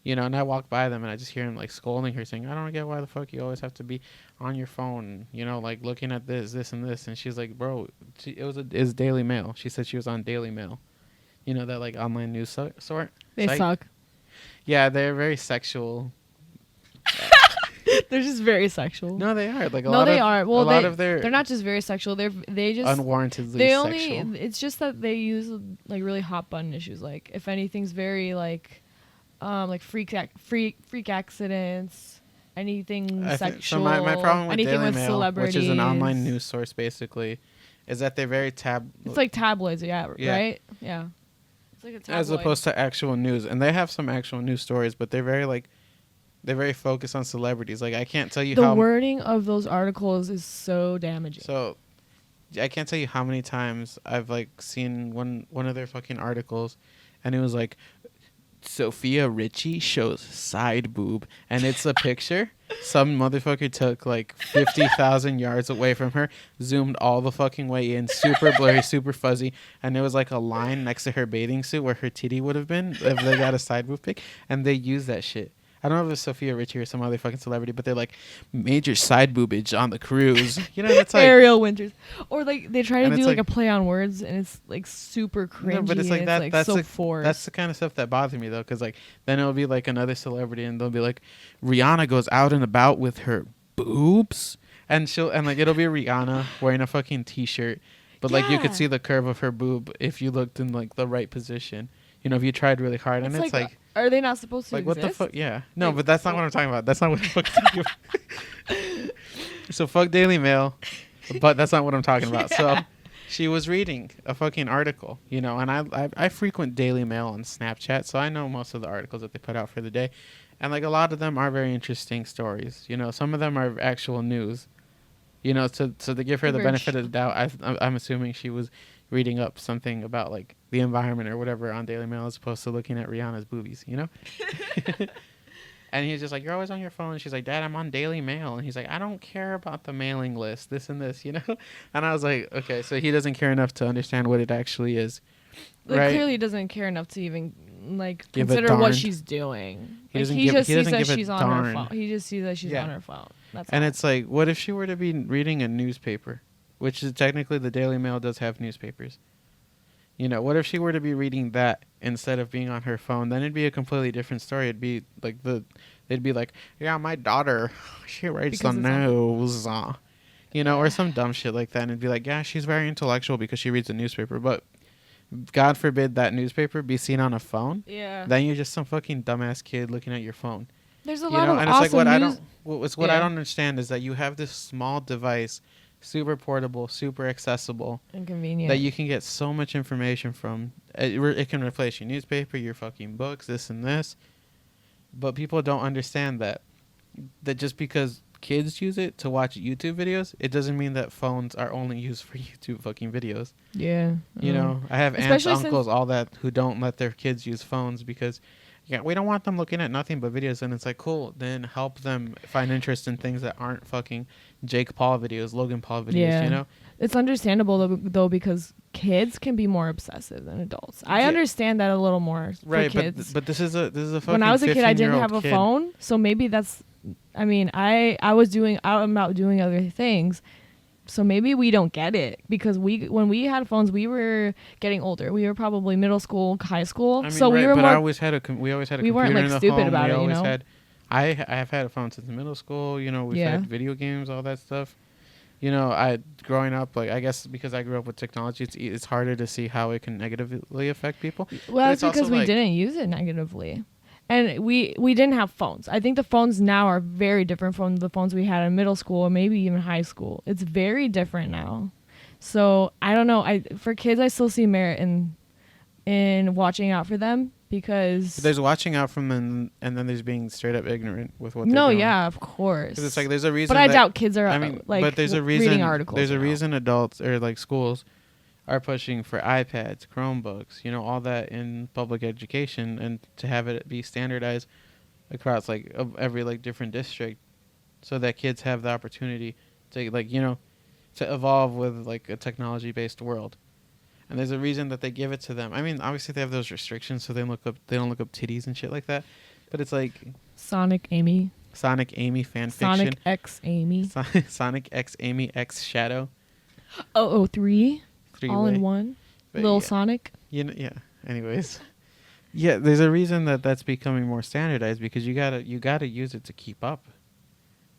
You know, and I walk by them and I just hear him like scolding her, saying, "I don't get why the fuck you always have to be on your phone, you know, like looking at this, and this." And she's like, "Bro, it's Daily Mail." She said she was on Daily Mail. You know, that like online news sort. They site? suck. Yeah, they're very sexual. They're just very sexual. No, they are. Like No, they are. Well, a lot of their they're not just very sexual. They just unwarrantedly they sexual. only. It's just that they use like really hot button issues. Like if anything's very like freak accidents, anything sexual. So my problem with anything Daily with Mail, celebrities, which is an online news source, basically, is that they're very It's like tabloids, yeah, Yeah. right? Yeah. It's like a tabloid. as opposed to actual news, and they have some actual news stories, but they're very focused on celebrities. Like I can't tell you the how wording of those articles is so damaging. So I can't tell you how many times I've like seen one of their fucking articles, and it was like Sophia Richie shows side boob, and it's a picture some motherfucker took like 50,000 yards away from her, zoomed all the fucking way in, super blurry, super fuzzy, and there was like a line next to her bathing suit where her titty would have been if they got a side boob pic, and they used that shit. I don't know if it's Sophia Richie or some other fucking celebrity, but they're like, major side boobage on the cruise. You know, it's like Ariel Winters, or like they try to And do it's like like- a play on words, and it's like super cringy. No, but it's like and that. It's, that's so the, forced. that's the kind of stuff that bothers me though, because like then it'll be like another celebrity, and they'll be like, Rihanna goes out and about with her boobs, and like it'll be Rihanna wearing a fucking t-shirt, but like you could Yeah. see the curve of her boob if you looked in like the right position. You know, if you tried really hard, and it's like are they not supposed to like what exist? the fuck? Yeah, no, Like, but that's not what I'm talking about. That's not what I'm fucking talking about. So fuck Daily Mail, but that's not what I'm talking about. So she was reading a fucking article, you know, and I frequent Daily Mail on Snapchat, so I know most of the articles that they put out for the day, and like a lot of them are very interesting stories. You know, some of them are actual news. You know, so to give her the benefit of the doubt, I'm assuming she was reading up something about like the environment or whatever on Daily Mail as opposed to looking at Rihanna's boobies, you know? And he's just like, you're always on your phone. And she's like, Dad, I'm on Daily Mail. And he's like, I don't care about the mailing list, this and this, you know? And I was like, okay, so he doesn't care enough to understand what it actually is. Like, right? clearly doesn't care enough to even like Give a consider what darn. she's doing. He Like, doesn't he give- just he sees doesn't that give a she's on her darn. phone. He just sees that she's Yeah. on her phone. That's And all. it's like, what if she were to be reading a newspaper, which is technically the Daily Mail does have newspapers. You know, what if she were to be reading that instead of being on her phone? Then it'd be a completely different story. It'd be like they'd be like, yeah, my daughter, she writes Because the it's on- news, you know, or some dumb shit like that. And it'd be like, yeah, she's very intellectual because she reads a newspaper. But God forbid that newspaper be seen on a phone. yeah. Then you're just some fucking dumbass kid looking at your phone. There's a You lot know, of and awesome it's like what news. what I Yeah. don't understand is that you have this small device, super portable, super accessible, Inconvenient. that you can get so much information from. It can replace your newspaper, your fucking books, this and this. But people don't understand that just because kids use it to watch YouTube videos, it doesn't mean that phones are only used for YouTube fucking videos. yeah. You know, I have aunts, Especially since- uncles, all that who don't let their kids use phones because, yeah, we don't want them looking at nothing but videos. And it's like, cool, then help them find interest in things that aren't fucking Jake Paul videos, Logan Paul videos, Yeah. you know? It's understandable though because kids can be more obsessive than adults. I Yeah. understand that a little more for Right, kids. but this is a fucking When I was a kid, I didn't 15-year-old have a kid. phone, so maybe that's. I mean, I was doing out and about doing other things, so maybe we don't get it because when we had phones, we were getting older. We were probably middle school, high school, I mean, so we right, were but more. we always had a we weren't, computer like, in the stupid home. about We it, you always know? had. I have had a phone since middle school. You know, we've Yeah. had video games, all that stuff. You know, growing up, like I guess because I grew up with technology, it's harder to see how it can negatively affect people. Well, But it's it's because also we like- didn't use it negatively. And we didn't have phones. I think the phones now are very different from the phones we had in middle school or maybe even high school. It's very different now. So I don't know. For kids, I still see merit in watching out for them because There's watching out from them, and then there's being straight up ignorant with what. no, they're doing. yeah, of course. 'Cause it's like there's a reason. But I that- doubt kids are I mean, like but there's a reason. reading articles. There's a now. reason adults or like schools are pushing for iPads, Chromebooks, you know, all that in public education, and to have it be standardized across like every like different district, so that kids have the opportunity to like to evolve with like a technology based world. And there's a reason that they give it to them. I mean, obviously they have those restrictions, so they don't look up titties and shit like that. But it's like Sonic Amy. Sonic Amy fan Sonic fiction. X Amy. Sonic X Amy X Shadow. 003. All in Three-way. one. But Lil yeah, Sonic. you know, yeah. Anyways, yeah. There's a reason that that's becoming more standardized because you gotta use it to keep up.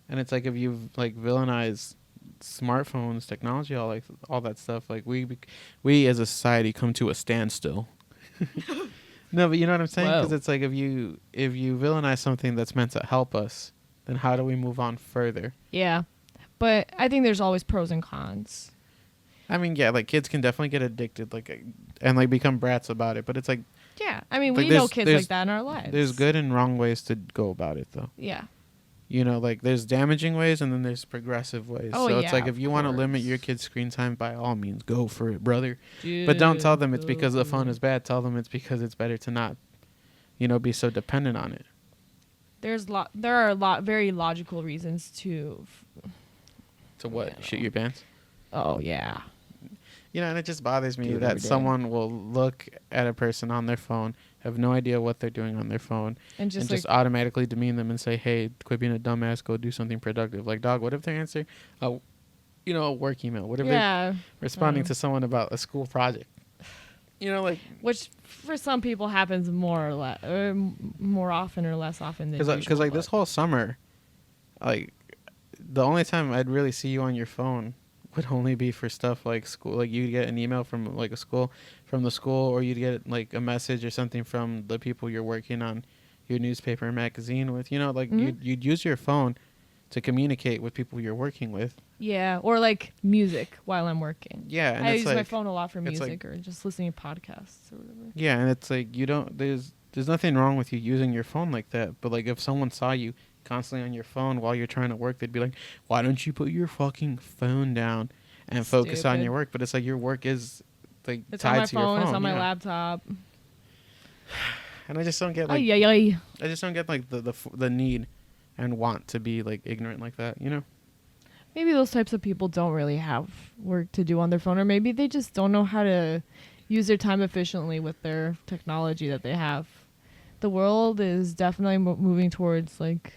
And it's like if you like villainize smartphones, technology, all that stuff, like we as a society come to a standstill. No, but you know what I'm saying? Because Whoa. it's like if you villainize something that's meant to help us, then how do we move on further? Yeah. But I think there's always pros and cons. I mean, yeah, like kids can definitely get addicted, like, and like become brats about it. But it's like Yeah. I mean, Like, we know there's- kids there's- like that in our lives. there's good and wrong ways to go about it, though. Yeah. You know, like there's damaging ways and then there's progressive ways. Oh, So it's yeah, like if of you want to limit course. your kid's screen time, by all means, go for it, brother. But don't tell them it's because the phone is bad. Tell them it's because it's better to not, be so dependent on it. There are a lot very logical reasons to. To what? Yeah. Shit your pants? Oh yeah. And it just bothers me Do it that every day. someone will look at a person on their phone, have no idea what they're doing on their phone, And just and like just automatically demean them and say, "Hey, quit being a dumbass. Go do something productive." Like, dog, what if they answer, a work email? What if they're responding to someone about a school project? Like, which for some people happens more or less, more often or less often than because usual, like this but- whole summer, like, the only time I'd really see you on your phone would only be for stuff like school. Like you'd get an email from like from the school, or you'd get like a message or something from the people you're working on your newspaper and magazine with. Like Mhm. you'd use your phone to communicate with people you're working with. Yeah, or like music while I'm working. Yeah, and I it's use my like phone a lot for it's like- music or just listening to podcasts or whatever. yeah, and it's like you don't. There's nothing wrong with you using your phone like that. But like if someone saw you constantly on your phone while you're trying to work, they'd be like, "Why don't you put your fucking phone down and focus on Stupid. your work?" But it's like your work is like It's on tied my to your phone. phone. It's on my yeah. laptop. And I just don't get Ay, like ay, ay. I just don't get like the need and want to be like ignorant like that. Maybe those types of people don't really have work to do on their phone, or maybe they just don't know how to use their time efficiently with their technology that they have. The world is definitely moving towards like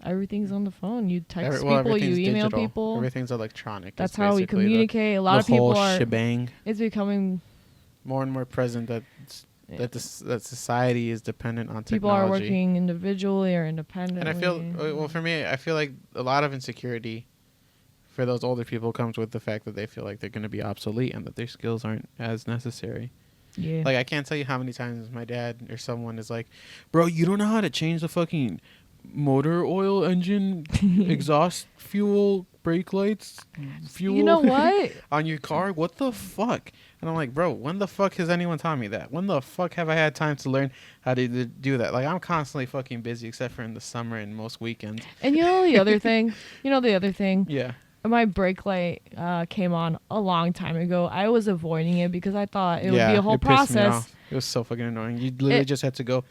everything's on the phone. You text people, you everything's email digital. people. Everything's electronic. That's It's how we basically communicate. A lot of the whole people are. shebang. It's becoming. More and more present that Yeah. that society is dependent on People technology. are working individually or independently. And I feel well for me. I feel like a lot of insecurity for those older people comes with the fact that they feel like they're going to be obsolete and that their skills aren't as necessary. Yeah. Like I can't tell you how many times my dad or someone is like, "Bro, you don't know how to change the fucking motor oil, engine, exhaust, fuel, brake lights, fuel." You know what? on your car? What the fuck? And I'm like, bro, when the fuck has anyone taught me that? When the fuck have I had time to learn how to do that? Like, I'm constantly fucking busy, except for in the summer and most weekends. And you know the other thing? Yeah. My brake light came on a long time ago. I was avoiding it because I thought it would be a whole it pissed me process. off. It was so fucking annoying. You literally It- just had to go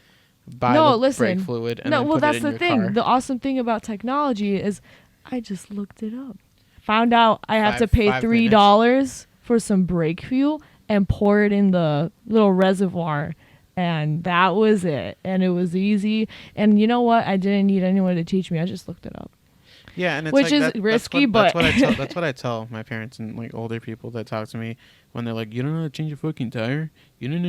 buy No, the listen. brake fluid and No, then well, put that's it in the your thing. car. The awesome thing about technology is I just looked it up. Found out I have to Five pay minutes. $3 for some brake fuel and pour it in the little reservoir. And that was it. And it was easy. And you know what? I didn't need anyone to teach me. I just looked it up. Yeah, and it's Which like is that's risky, that's but- that's what I tell my parents and like older people that talk to me when they're like, "You don't know how to change a fucking tire. You don't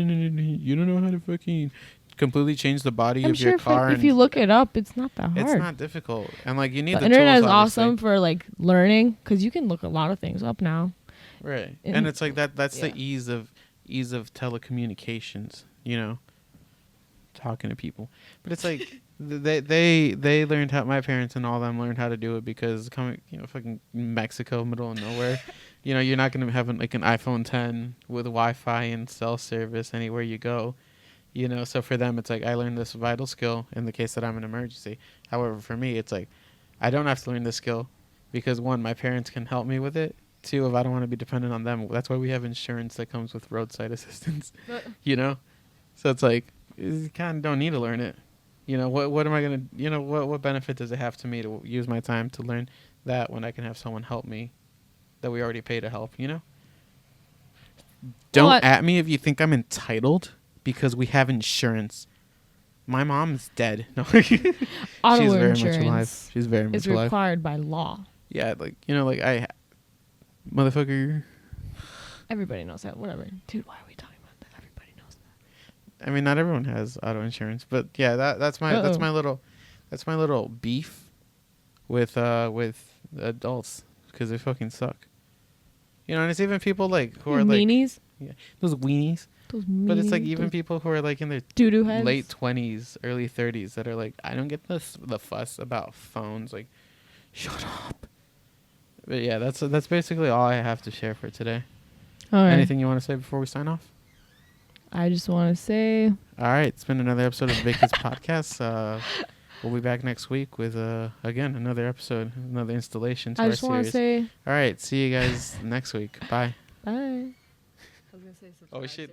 know how to fucking completely change the body I'm of sure your car." if and you look it up, it's not that hard. it's not difficult, and like you need The the internet tools, is obviously. awesome for like learning because you can look a lot of things up now. Right, And- and it's like that's yeah. the ease of telecommunications, talking to people. But it's like they learned how, my parents and all them learned how to do it because coming, fucking Mexico, middle of nowhere, you're not going to have like an iPhone 10 with Wi-Fi and cell service anywhere you go. So for them, it's like I learned this vital skill in the case that I'm in an emergency. However, for me, it's like I don't have to learn this skill because one, my parents can help me with it. Two, if I don't want to be dependent on them, that's why we have insurance that comes with roadside assistance. So it's like you kind of don't need to learn it. What am I gonna? What benefit does it have to me to use my time to learn that when I can have someone help me that we already pay to help? Don't Well, at me if you think I'm entitled because we have insurance. My mom's dead. No, Auto she's very much alive. insurance She's very much is alive. required by law. Yeah, like motherfucker. Everybody knows that. Whatever, dude. Why are we talking about that? Everybody knows that. I mean, not everyone has auto insurance, but yeah, that's my little beef with adults because they fucking suck. You know, and it's even people like who are like meanies. those weenies. Those But it's like meanies, even those people who are like in their doo-doo heads. late 20s, early 30s that are like, I don't get the fuss about phones. Like, shut up. But yeah, that's basically all I have to share for today. All right. Anything you want to say before we sign off? I just want to say, All right, it's been another episode of Big Kids Podcast. We'll be back next week with again another episode, another installation to I our just want series. to say, All right, see you guys next week. Bye. bye. I was gonna say Oh shit.